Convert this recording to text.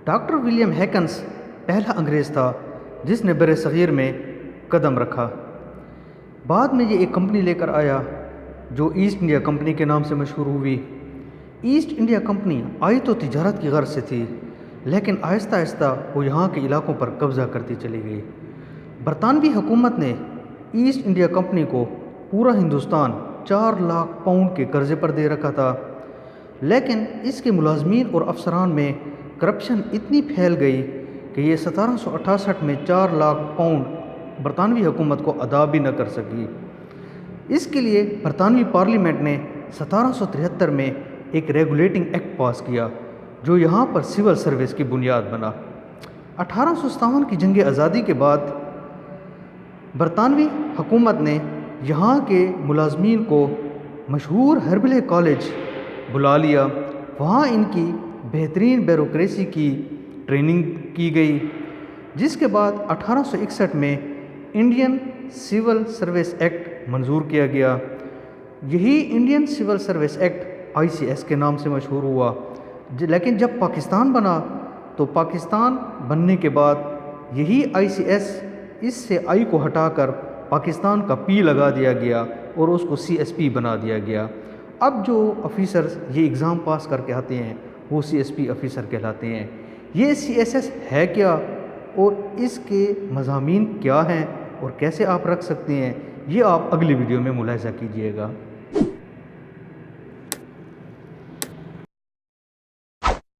Doctor William ہیکنس پہلا انگریز تھا جس نے بر صغیر میں قدم رکھا۔ بعد میں یہ ایک کمپنی لے کر آیا جو ایسٹ انڈیا کمپنی کے نام سے مشہور ہوئی۔ ایسٹ انڈیا کمپنی آئی تو تجارت کی غرض سے تھی، لیکن آہستہ آہستہ وہ یہاں کے علاقوں پر قبضہ کرتی چلی گئی۔ برطانوی حکومت نے ایسٹ انڈیا کمپنی کو پورا ہندوستان 4 لاکھ پاؤنڈ کے قرضے پر دے رکھا تھا، لیکن اس کے ملازمین اور افسران میں کرپشن اتنی پھیل گئی کہ یہ 1768 میں 4 لاکھ پاؤنڈ برطانوی حکومت کو ادا بھی نہ کر سکی۔ اس کے لیے برطانوی پارلیمنٹ نے 1773 میں ایک ریگولیٹنگ ایکٹ پاس کیا جو یہاں پر سول سروس کی بنیاد بنا۔ 1857 کی جنگ آزادی کے بعد برطانوی حکومت نے یہاں کے ملازمین کو مشہور ہربلے کالج بلا لیا۔ وہاں ان کی بہترین بیوروکریسی کی ٹریننگ کی گئی، جس کے بعد 1861 میں انڈین سول سروس ایکٹ منظور کیا گیا۔ یہی Indian civil service act ICS کے نام سے مشہور ہوا، لیکن جب پاکستان بنا تو پاکستان بننے کے بعد یہی ICS اس سے I کو ہٹا کر پاکستان کا P لگا دیا گیا اور اس کو CSP بنا دیا گیا۔ اب جو آفیسرز یہ ایگزام پاس کر کے آتے ہیں وہ CSP آفیسر کہلاتے ہیں۔ یہ CSS ہے کیا اور اس کے مضامین کیا ہیں اور کیسے آپ رکھ سکتے ہیں، یہ آپ اگلی ویڈیو میں ملاحظہ کیجئے گا۔